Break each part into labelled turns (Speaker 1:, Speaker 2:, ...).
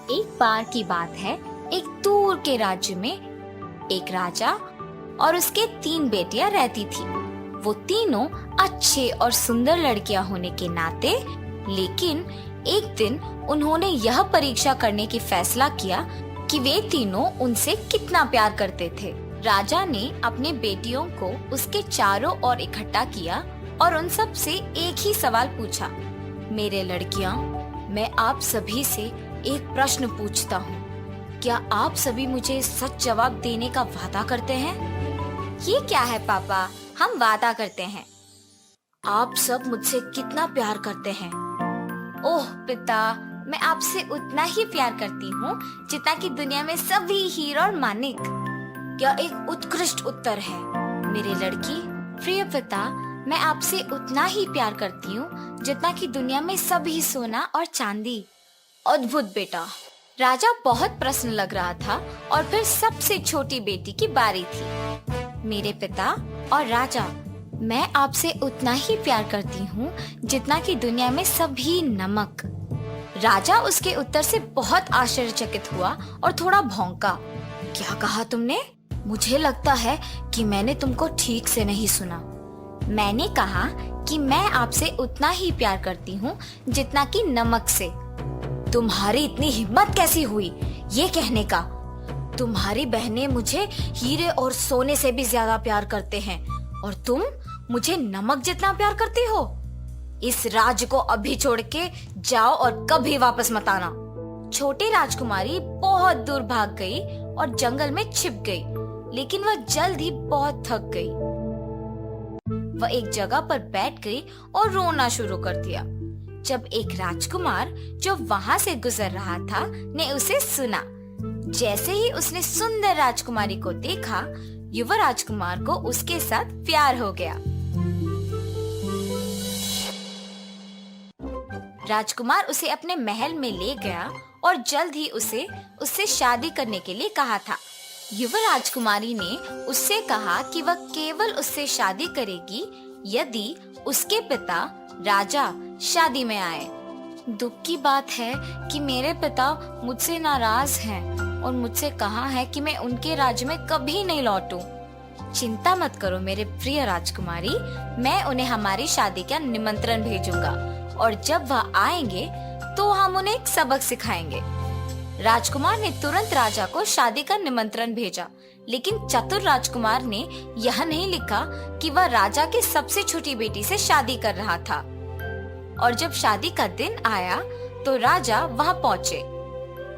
Speaker 1: एक बार की बात है, एक दूर के राज्य में एक राजा और उसके 3 बेटियां रहती थी। वो तीनों अच्छे और सुंदर लड़कियां होने के नाते, लेकिन एक दिन उन्होंने यह परीक्षा करने की फैसला किया कि वे तीनों उनसे कितना प्यार करते थे। राजा ने अपने बेटियों को उसके चारों ओर इकट्ठा किया और उन सब से एक ही सवाल पूछा। मेरे लड़कियां, मैं आप सभी से एक प्रश्न पूछता हूँ। क्या आप सभी मुझे सच जवाब देने का वादा करते हैं? ये क्या है पापा, हम वादा करते हैं। आप सब मुझसे कितना प्यार करते हैं? ओह पिता, मैं आपसे उतना ही प्यार करती हूँ जितना कि दुनिया में सभी हीरो और मानिक। क्या एक उत्कृष्ट उत्तर है मेरे लड़की। प्रिय पिता, मैं आपसे उतना ही प्यार करती हूँ जितना कि दुनिया में सभी सोना और चांदी। अद्भुत बेटा। राजा बहुत प्रसन्न लग रहा था और फिर सबसे छोटी बेटी की बारी थी। मेरे पिता और राजा, मैं आपसे उतना ही प्यार करती हूँ जितना कि दुनिया में सभी नमक। राजा उसके उत्तर से बहुत आश्चर्यचकित हुआ और थोड़ा भौंका। क्या कहा तुमने? मुझे लगता है कि मैंने तुमको ठीक से नहीं सुना। मैंने कहा कि मैं आपसे उतना ही प्यार करती हूँ जितना कि नमक से। तुम्हारी इतनी हिम्मत कैसी हुई ये कहने का? तुम्हारी बहनें मुझे हीरे और सोने से भी ज्यादा प्यार करते हैं और तुम मुझे नमक जितना प्यार करती हो। इस राज्य को अभी छोड़ के जाओ और कभी वापस मत आना। छोटी राजकुमारी बहुत दूर भाग गई और जंगल में छिप गई, लेकिन वह जल्द ही बहुत थक गई। वह एक जगह पर बैठ गई और रोना शुरू कर दिया। जब एक राजकुमार जो वहां से गुजर रहा था ने उसे सुना। जैसे ही उसने सुंदर राजकुमारी को देखा, युवा राजकुमार को उसके साथ प्यार हो गया। राजकुमार उसे अपने महल में ले गया और जल्द ही उससे शादी करने के लिए कहा था। युवा राजकुमारी ने उससे कहा कि वह केवल उससे शादी करेगी यदि उसके पिता राजा शादी में आए। दुख की बात है कि मेरे पिता मुझसे नाराज हैं और मुझसे कहा है कि मैं उनके राज्य में कभी नहीं लौटूं। चिंता मत करो मेरे प्रिय राजकुमारी, मैं उन्हें हमारी शादी का निमंत्रण भेजूंगा और जब वह आएंगे तो हम उन्हें एक सबक सिखाएंगे। राजकुमार ने तुरंत राजा को शादी का निमंत्रण भेजा, लेकिन चतुर राजकुमार ने यह नहीं लिखा कि वह राजा की सबसे छोटी बेटी से शादी कर रहा था। और जब शादी का दिन आया तो राजा वहां पहुंचे।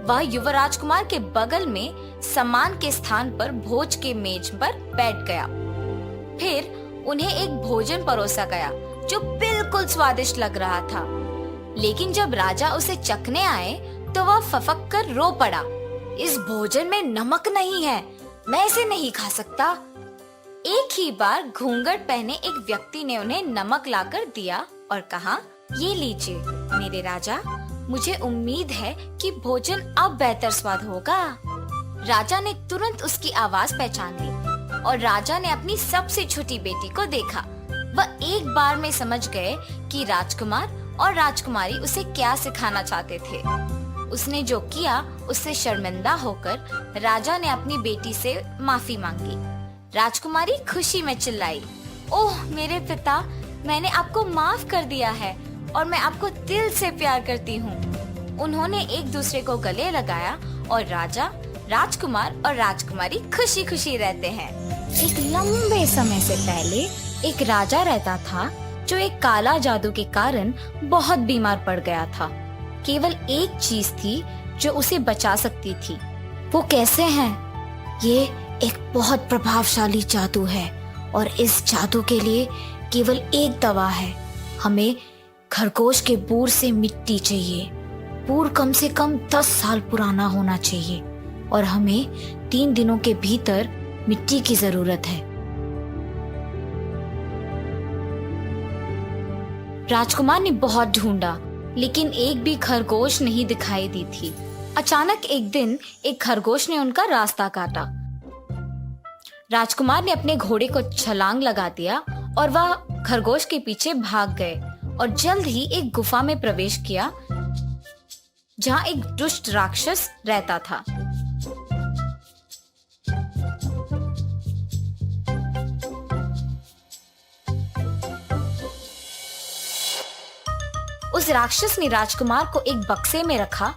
Speaker 1: वह युवा राजकुमार के बगल में सम्मान के स्थान पर भोज के मेज पर बैठ गया। फिर उन्हें एक भोजन परोसा गया जो बिल्कुल स्वादिष्ट लग रहा था, लेकिन जब राजा उसे चखने आए तो वह फफक कर रो पड़ा। इस भोजन में नमक नहीं है, मैं इसे नहीं खा सकता। एक ही बार घूंघट पहने एक व्यक्ति ने उन्हें नमक लाकर दिया और कहा, ये लीजिए मेरे राजा, मुझे उम्मीद है कि भोजन अब बेहतर स्वाद होगा। राजा ने तुरंत उसकी आवाज पहचान ली और राजा ने अपनी सबसे छोटी बेटी को देखा। वह एक बार में समझ गए कि राजकुमार और राजकुमारी उसे क्या सिखाना चाहते थे। उसने जो किया उससे शर्मिंदा होकर राजा ने अपनी बेटी से माफी मांगी। राजकुमारी खुशी में चिल्लाई, ओह मेरे पिता, मैंने आपको माफ कर दिया है और मैं आपको दिल से प्यार करती हूँ। उन्होंने एक दूसरे को गले लगाया और राजा, राजकुमार और राजकुमारी खुशी खुशी रहते हैं। एक लंबे समय से पहले एक राजा रहता था जो एक काला जादू के कारण बहुत बीमार पड़ गया था। केवल एक चीज थी जो उसे बचा सकती थी। वो कैसे है? ये एक बहुत प्रभावशाली जादू है और इस जादू के लिए केवल एक दवा है। हमें खरगोश के बूर से मिट्टी चाहिए। बूर कम से कम 10 साल पुराना होना चाहिए और हमें 3 दिनों के भीतर मिट्टी की जरूरत है। राजकुमार ने बहुत ढूंढा, लेकिन एक भी खरगोश नहीं दिखाई दी थी। अचानक एक दिन एक खरगोश ने उनका रास्ता काटा। राजकुमार ने अपने घोड़े को छलांग लगा दिया और वह खरगोश के पीछे भाग गए और जल्द ही एक गुफा में प्रवेश किया जहाँ एक दुष्ट राक्षस रहता था। उस राक्षस ने राजकुमार को एक बक्से में रखा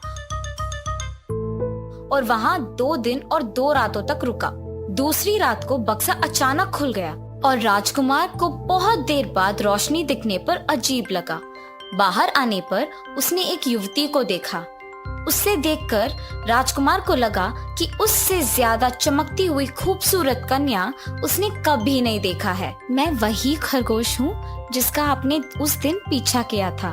Speaker 1: और वहाँ 2 दिन और 2 रातों तक रुका। दूसरी रात को बक्सा अचानक खुल गया और राजकुमार को बहुत देर बाद रोशनी दिखने पर अजीब लगा। बाहर आने पर उसने एक युवती को देखा। उससे देखकर राजकुमार को लगा कि उससे ज्यादा चमकती हुई खूबसूरत कन्या उसने कभी नहीं देखा है। मैं वही खरगोश हूँ जिसका आपने उस दिन पीछा किया था।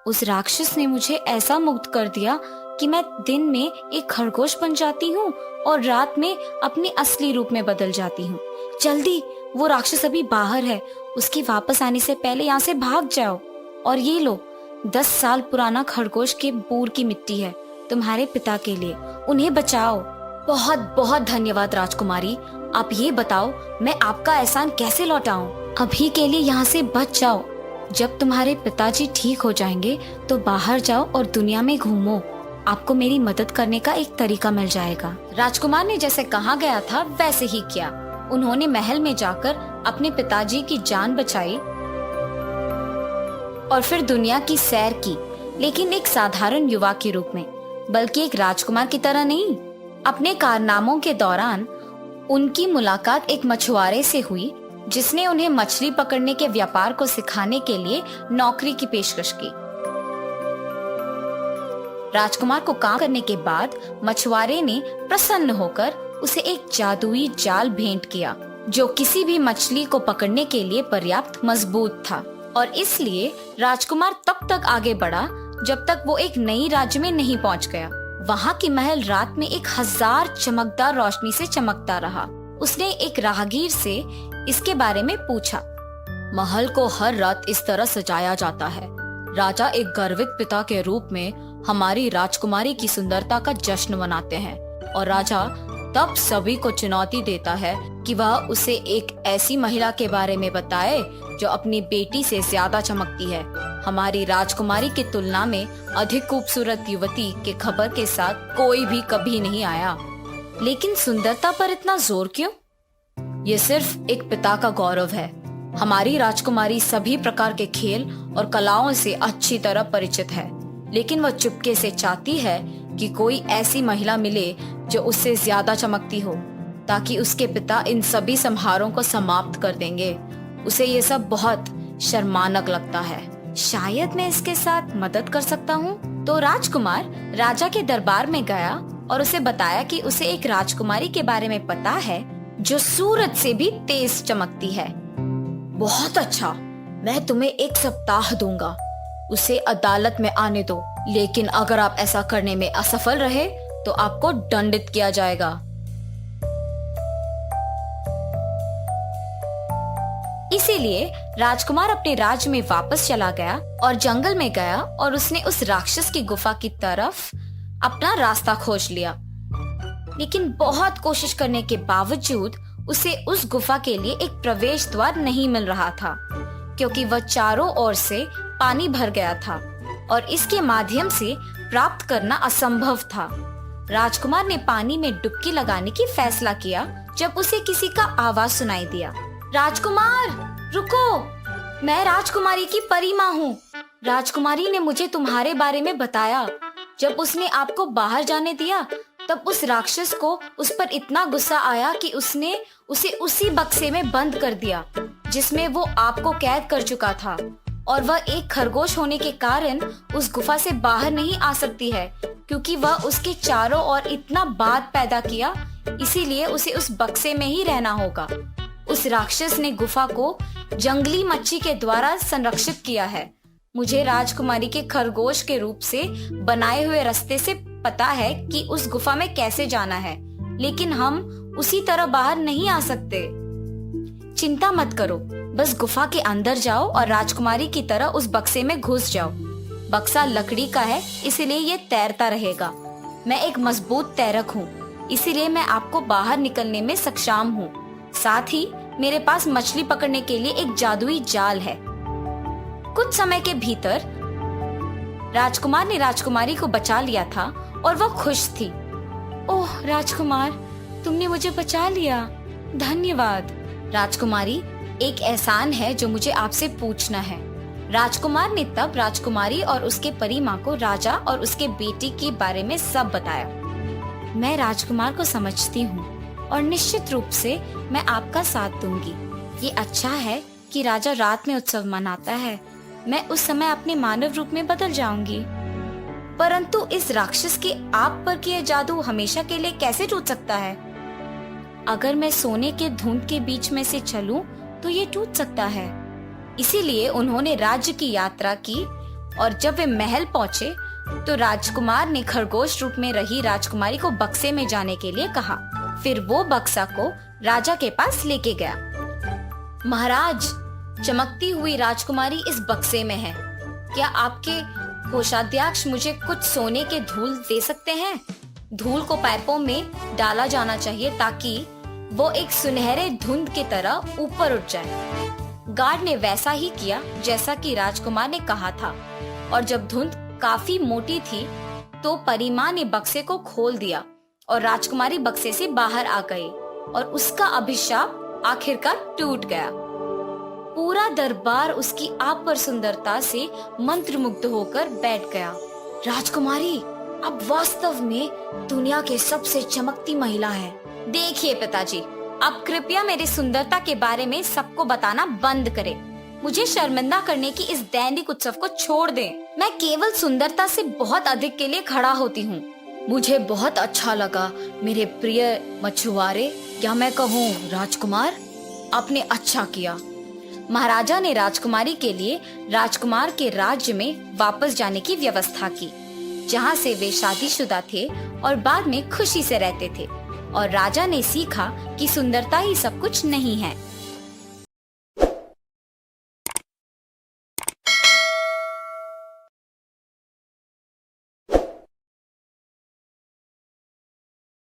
Speaker 1: उस राक्षस ने मुझे ऐसा मुग्ध कर दिया कि मैं दिन में एक खरगोश बन जाती हूँ और रात में अपने असली रूप में बदल जाती हूँ। जल्दी, वो राक्षस अभी बाहर है, उसके वापस आने से पहले यहाँ से भाग जाओ। और ये लो, 10 साल पुराना खरगोश के बूर की मिट्टी है तुम्हारे पिता के लिए, उन्हें बचाओ। बहुत बहुत धन्यवाद राजकुमारी। आप ये बताओ मैं आपका एहसान कैसे लौटाऊं? अभी के लिए यहाँ से बच जाओ। जब तुम्हारे पिताजी ठीक हो जाएंगे तो बाहर जाओ और दुनिया में घूमो। आपको मेरी मदद करने का एक तरीका मिल जाएगा। राजकुमार ने जैसे कहा गया था वैसे ही किया। उन्होंने महल में जाकर अपने पिताजी की जान बचाई और फिर दुनिया की सैर की, लेकिन एक साधारण युवा के रूप में, बल्कि एक राजकुमार की तरह नहीं। अपने कारनामों के दौरान उनकी मुलाकात एक मछुआरे से हुई जिसने उन्हें मछली पकड़ने के व्यापार को सिखाने के लिए नौकरी की पेशकश की। राजकुमार को काम करने के बाद मछुआरे ने प्रसन्न होकर उसे एक जादुई जाल भेंट किया जो किसी भी मछली को पकड़ने के लिए पर्याप्त मजबूत था। और इसलिए राजकुमार तब तक आगे बढ़ा जब तक वो एक नई राज्य में नहीं पहुंच गया। वहाँ की महल रात में 1000 चमकदार रोशनी से चमकता रहा। उसने एक राहगीर से इसके बारे में पूछा। महल को हर रात इस तरह सजाया जाता है। राजा एक गर्वित पिता के रूप में हमारी राजकुमारी की सुंदरता का जश्न मनाते हैं और राजा तब सभी को चुनौती देता है कि वह उसे एक ऐसी महिला के बारे में बताए जो अपनी बेटी से ज्यादा चमकती है। हमारी राजकुमारी की तुलना में अधिक खूबसूरत युवती के खबर के साथ कोई भी कभी नहीं आया। लेकिन सुंदरता पर इतना जोर क्यों? ये सिर्फ एक पिता का गौरव है। हमारी राजकुमारी सभी प्रकार के खेल और कलाओं से अच्छी तरह परिचित है, लेकिन वह चुपके से चाहती है कि कोई ऐसी महिला मिले जो उससे ज्यादा चमकती हो, ताकि उसके पिता इन सभी समारोहों को समाप्त कर देंगे। उसे ये सब बहुत शर्मानक लगता है। शायद मैं इसके साथ मदद कर सकता हूँ। तो राजकुमार राजा के दरबार में गया और उसे बताया कि उसे एक राजकुमारी के बारे में पता है जो सूरज से भी तेज चमकती है। बहुत अच्छा, मैं तुम्हें 1 सप्ताह दूंगा। उसे अदालत में आने दो, लेकिन अगर आप ऐसा करने में असफल रहे तो आपको दंडित किया जाएगा। इसीलिए राजकुमार अपने राज्य में वापस चला गया और जंगल में गया और उसने उस राक्षस की गुफा की तरफ अपना रास्ता खोज लिया। लेकिन बहुत कोशिश करने के बावजूद उसे उस गुफा के लिए एक प्रवेश द्वार नहीं मिल रहा था, क्योंकि वह चारों ओर से पानी भर गया था और इसके माध्यम से प्राप्त करना असंभव था। राजकुमार ने पानी में डुबकी लगाने की फैसला किया जब उसे किसी का आवाज सुनाई दिया। राजकुमार रुको, मैं राजकुमारी की परी माँ हूँ। राजकुमारी ने मुझे तुम्हारे बारे में बताया। जब उसने आपको बाहर जाने दिया तब उस राक्षस को उस पर इतना गुस्सा आया कि उसने उसे उसी बक्से में बंद कर दिया जिसमें वो आपको कैद कर चुका था, और वह एक खरगोश होने के कारण उस गुफा से बाहर नहीं आ सकती है, क्योंकि वह उसके चारों ओर इतना बात पैदा किया, इसीलिए उसे उस बक्से में ही रहना होगा। उस राक्षस ने गुफा को जंगली मच्छी के द्वारा संरक्षित किया है। मुझे राजकुमारी के खरगोश के रूप से बनाए हुए रास्ते से पता है कि उस गुफा में कैसे जाना है, लेकिन हम उसी तरह बाहर नहीं आ सकते। चिंता मत करो, बस गुफा के अंदर जाओ और राजकुमारी की तरह उस बक्से में घुस जाओ। बक्सा लकड़ी का है, इसीलिए ये तैरता रहेगा। मैं एक मजबूत तैरक हूँ, इसीलिए मैं आपको बाहर निकलने में सक्षम हूँ। साथ ही मेरे पास मछली पकड़ने के लिए एक जादुई जाल है। कुछ समय के भीतर राजकुमार ने राजकुमारी को बचा लिया था और वो खुश थी। ओह राजकुमार, तुमने मुझे बचा लिया, धन्यवाद। राजकुमारी, एक एहसान है जो मुझे आपसे पूछना है। राजकुमार ने तब राजकुमारी और उसके परी माँ को राजा और उसके बेटी के बारे में सब बताया। मैं राजकुमार को समझती हूँ और निश्चित रूप से मैं आपका साथ दूंगी। ये अच्छा है कि राजा रात में उत्सव मनाता है। मैं उस समय अपने मानव रूप में बदल जाऊंगी। परंतु इस राक्षस के आप पर किए जादू हमेशा के लिए कैसे टूट सकता है? अगर मैं सोने के धुंध के बीच में से चलूं तो ये टूट सकता है। इसीलिए उन्होंने राज्य की यात्रा की और जब वे महल पहुँचे तो राजकुमार ने खरगोश रूप में रही राजकुमारी को बक्से में जाने के लिए कहा। फिर वो बक्सा को राजा के पास लेके गया। महाराज, चमकती हुई राजकुमारी इस बक्से में है। क्या आपके कोषाध्यक्ष मुझे कुछ सोने के धूल दे सकते हैं? धूल को पाइपों में डाला जाना चाहिए ताकि वो एक सुनहरे धुंध की तरह ऊपर उठ जाए। गार्ड ने वैसा ही किया जैसा कि राजकुमार ने कहा था और जब धुंध काफी मोटी थी तो परी माँ ने बक्से को खोल दिया और राजकुमारी बक्से से बाहर आ गई और उसका अभिशाप आखिरकार टूट गया। पूरा दरबार उसकी आप पर सुंदरता से मंत्रमुग्ध होकर बैठ गया। राजकुमारी अब वास्तव में दुनिया के सबसे चमकती महिला है। देखिए पिताजी, अब कृपया मेरी सुंदरता के बारे में सबको बताना बंद करें। मुझे शर्मिंदा करने की इस दैनिक उत्सव को छोड़ दें। मैं केवल सुंदरता से बहुत अधिक के लिए खड़ा होती हूँ। मुझे बहुत अच्छा लगा मेरे प्रिय मछुआरे, क्या मैं कहूँ राजकुमार, आपने अच्छा किया। महाराजा ने राजकुमारी के लिए राजकुमार के राज्य में वापस जाने की व्यवस्था की, जहाँ से वे शादीशुदा थे और बाद में खुशी से रहते थे। और राजा ने सीखा कि सुंदरता ही सब कुछ नहीं है।